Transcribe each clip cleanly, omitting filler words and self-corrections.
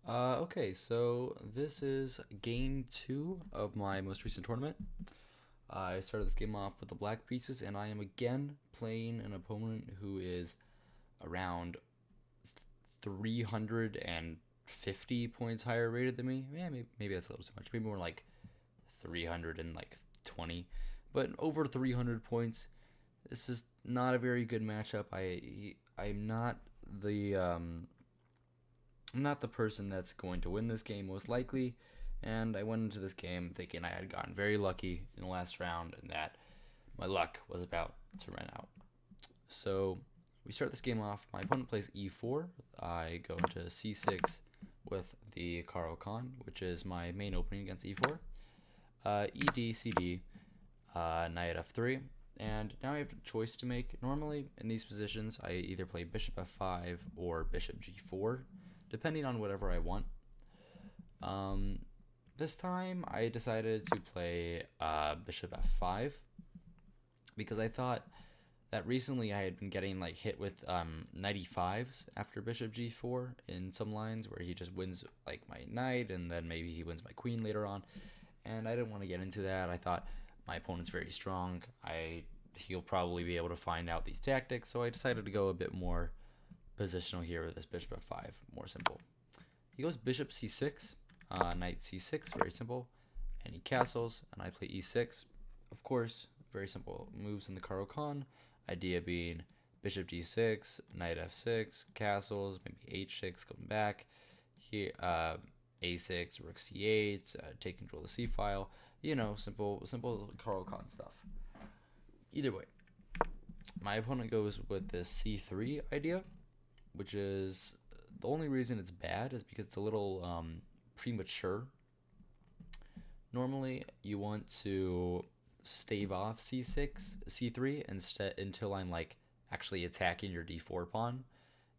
Okay, so this is game two of my most recent tournament. I started this game off with the black pieces, and I am again playing an opponent who is around 350 points higher rated than me. Yeah, maybe that's a little too much. Maybe more like 320, but over 300 points. This is not a very good matchup. I'm the not the person that's going to win this game most likely, and I went into this game thinking I had gotten very lucky in the last round and that my luck was about to run out. So we start this game off. My opponent plays e4. I go into c6 with the Caro-Kann, which is my main opening against e4. Ed, cd, knight f3. And now I have a choice to make. Normally, in these positions, I either play bishop f5 or bishop g4, depending on whatever I want. This time, I decided to play bishop f5 because I thought that recently I had been getting like hit with knight e5s after bishop g4 in some lines where he just wins like my knight and then maybe he wins my queen later on. And I didn't want to get into that. I thought my opponent's very strong. He'll probably be able to find out these tactics, so I decided to go a bit more positional here with this bishop f5, more simple. He goes bishop c6, knight c6, very simple, and he castles, and I play e6. Of course, very simple moves in the Caro-Kann, idea being bishop d6, knight f6, castles, maybe h6, coming back, here a6, rook c8, take control of the c-file, simple Caro-Kann stuff. Either way, my opponent goes with this c3 idea, which is the only reason it's bad is because it's a little premature. Normally, you want to stave off c3 instead until I'm like actually attacking your d4 pawn,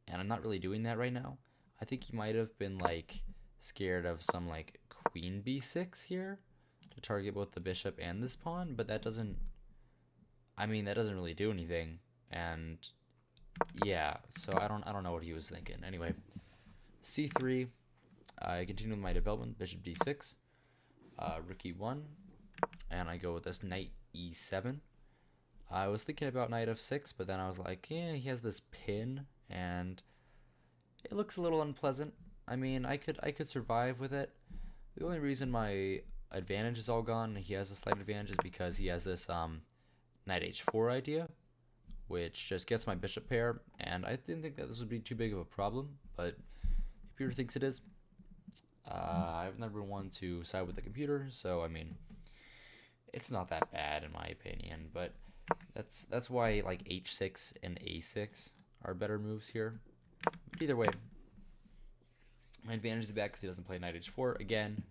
and I'm not really doing that right now. I think you might have been like scared of some like queen b6 here to target both the bishop and this pawn, but that doesn't really do anything. And yeah, so I don't know what he was thinking. Anyway, c3. I continue with my development. Bishop d6, rook e1, and I go with this knight e7. I was thinking about knight f6, but then I was like, yeah, he has this pin, and it looks a little unpleasant. I mean, I could survive with it. The only reason my advantage is all gone, and he has a slight advantage, is because he has this knight h4 idea, which just gets my bishop pair, and I didn't think that this would be too big of a problem, but computer thinks it is. I've never one to side with the computer, so I mean, it's not that bad in my opinion, but that's why like h6 and a6 are better moves here. But either way, my advantage is back because he doesn't play knight h4 again.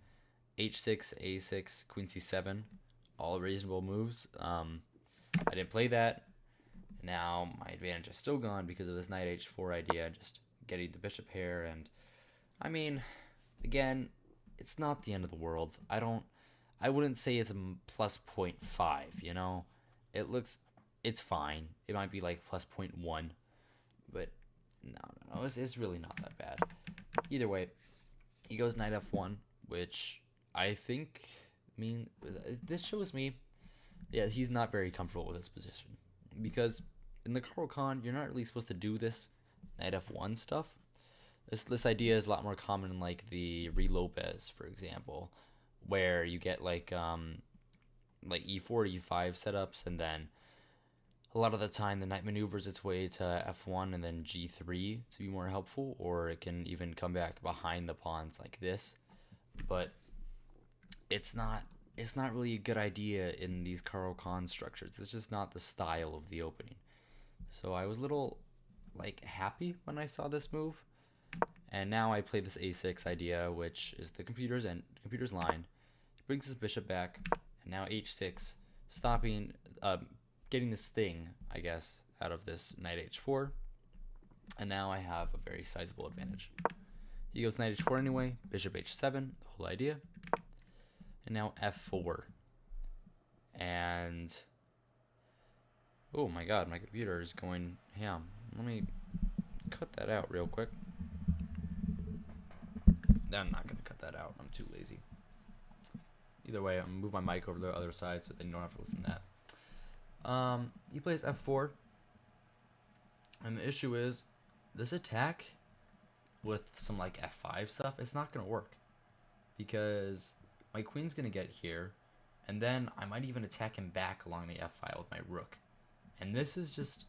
h6, a6, queen c7, all reasonable moves. I didn't play that. Now my advantage is still gone because of this knight h4 idea, just getting the bishop pair. And I mean, again, it's not the end of the world. I wouldn't say it's a plus 0.5, it's fine. It might be like plus 0.1, but no, it's really not that bad. Either way, he goes knight f1, which I think this shows me, yeah, he's not very comfortable with this position, because in the Caro-Kann, you're not really supposed to do this knight f1 stuff. This idea is a lot more common in like the Re Lopez, for example, where you get like e4 e5 setups, and then a lot of the time the knight maneuvers its way to f1 and then g3 to be more helpful, or it can even come back behind the pawns like this. But it's not really a good idea in these Caro-Kann structures. It's just not the style of the opening. So I was a little like happy when I saw this move. And now I play this a6 idea, which is the computer's line. He brings his bishop back, and now h6, stopping, getting this thing, I guess, out of this knight h4. And now I have a very sizable advantage. He goes knight h4 anyway, bishop h7, the whole idea. And now f4. And oh my god, my computer is going ham. Let me cut that out real quick. I'm not gonna cut that out. I'm too lazy. Either way, I'm gonna move my mic over to the other side so they don't have to listen to that. He plays f4, and the issue is this attack with some like f5 stuff. It's not gonna work because my queen's gonna get here, and then I might even attack him back along the f file with my rook. And this is just,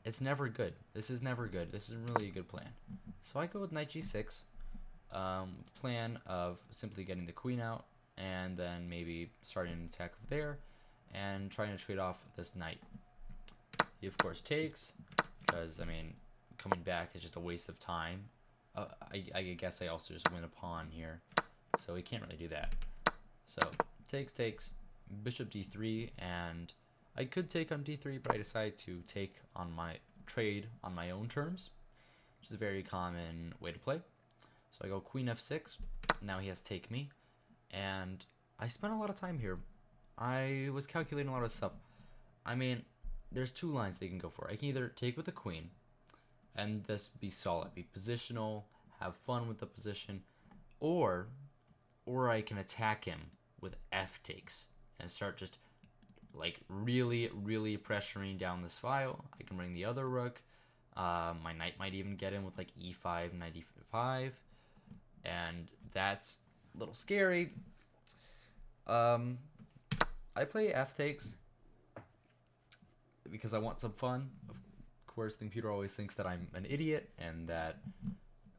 it's never good. This is never good. This isn't really a good plan. So I go with knight g6. Plan of simply getting the queen out and then maybe starting an attack over there and trying to trade off this knight. He of course takes because I mean coming back is just a waste of time. I guess I also just win a pawn here, so he can't really do that. So takes, bishop d3, and I could take on d3, but I decided to take on my trade on my own terms, which is a very common way to play. So I go queen f6. Now he has to take me, and I spent a lot of time here. I was calculating a lot of stuff. I mean, there's two lines they can go for. I can either take with the queen, and this be solid, be positional, have fun with the position, or I can attack him with f takes and start just like really pressuring down this file. I can bring the other rook. My knight might even get in with like e5, knight e5, and that's a little scary. I play f takes because I want some fun. Of course, the computer always thinks that I'm an idiot and that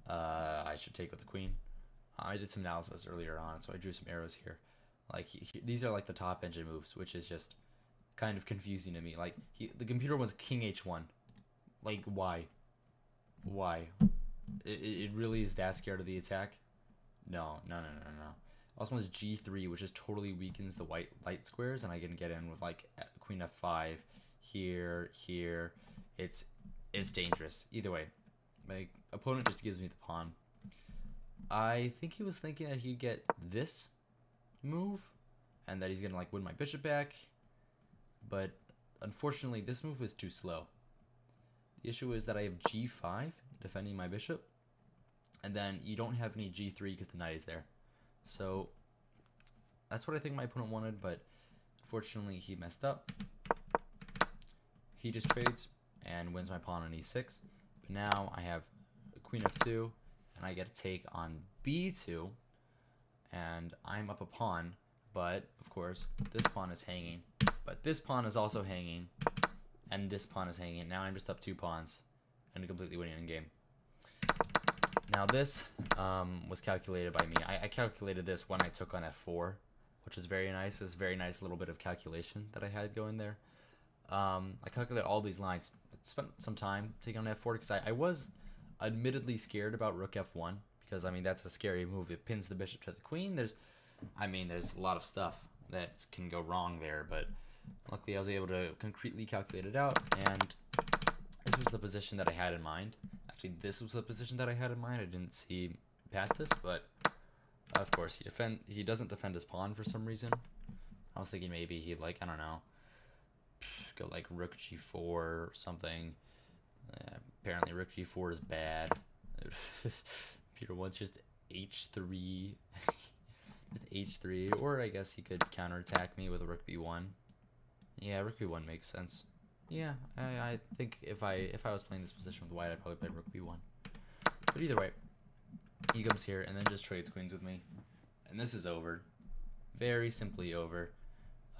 I should take with the queen. I did some analysis earlier on, so I drew some arrows here. Like these are like the top engine moves, which is just kind of confusing to me. Like the computer wants king h1. Like why? It really is that scared of the attack? No. Also wants g3, which just totally weakens the white light squares, and I can get in with like queen f5 here. It's dangerous. Either way, my opponent just gives me the pawn. I think he was thinking that he'd get this move and that he's gonna like win my bishop back, but unfortunately this move is too slow. The issue is that I have g5 defending my bishop, and then you don't have any g3 because the knight is there. So that's what I think my opponent wanted, but unfortunately he messed up. He just trades and wins my pawn on e6. But now I have queen f2, and I get to take on b2, and I'm up a pawn, but of course this pawn is hanging, but this pawn is also hanging, and this pawn is hanging. Now I'm just up 2 pawns and completely winning the game. Now this was calculated by me. I calculated this when I took on f4, which is very nice. This very nice little bit of calculation that I had going there. I calculated all these lines. Spent some time taking on f4 because I was admittedly scared about rook f1 because I mean that's a scary move. It pins the bishop to the queen. There's a lot of stuff that can go wrong there, but luckily I was able to concretely calculate it out, and this was the position that I had in mind. Actually, this was the position that I had in mind. I didn't see past this, but of course he doesn't defend his pawn for some reason. I was thinking maybe he'd like, I don't know, go like rook g4 or something. Apparently rook g4 is bad. Peter wants just h3. Just h3, or I guess he could counterattack me with a rook b1. Yeah, rook b1 makes sense. Yeah, I think if I was playing this position with white, I'd probably play rook b1. But either way, he comes here and then just trades queens with me, and this is over. Very simply over.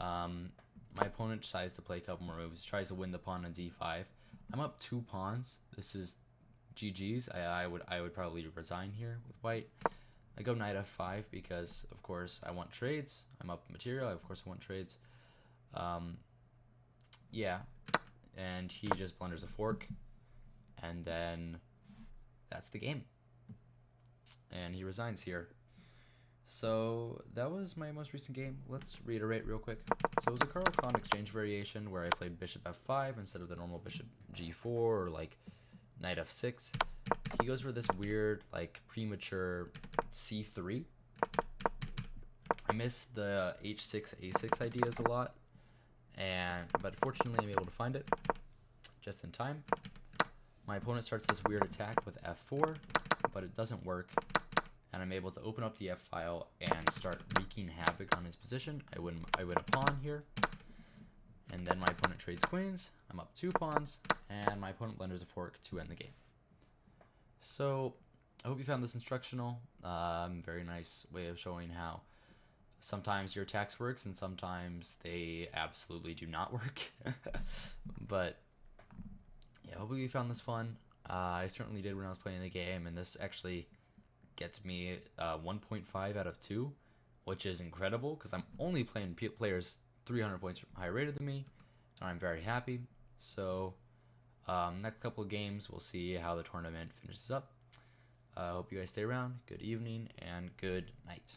My opponent decides to play a couple more moves. He tries to win the pawn on d5. I'm up 2 pawns. This is GG's. I would probably resign here with white. I go knight f5 because of course I want trades. I'm up material. Of course I want trades. Yeah, and he just blunders a fork, and then that's the game. And he resigns here. So that was my most recent game. Let's reiterate real quick. So it was a Caro-Kann exchange variation where I played bishop f5 instead of the normal bishop g4 or like knight f6. He goes for this weird like premature c3. I miss the h6 a6 ideas a lot, but fortunately I'm able to find it just in time. My opponent starts this weird attack with f4, but it doesn't work. and I'm able to open up the F file and start wreaking havoc on his position. I win a pawn here, and then my opponent trades queens. I'm up 2 pawns, and my opponent blunders a fork to end the game. So I hope you found this instructional. Very nice way of showing how sometimes your attacks works and sometimes they absolutely do not work. But yeah, hopefully you found this fun. I certainly did when I was playing the game, and this actually gets me 1.5 out of 2, which is incredible because I'm only playing players 300 points higher rated than me, and I'm very happy. So next couple of games, we'll see how the tournament finishes up. I hope you guys stay around. Good evening and good night.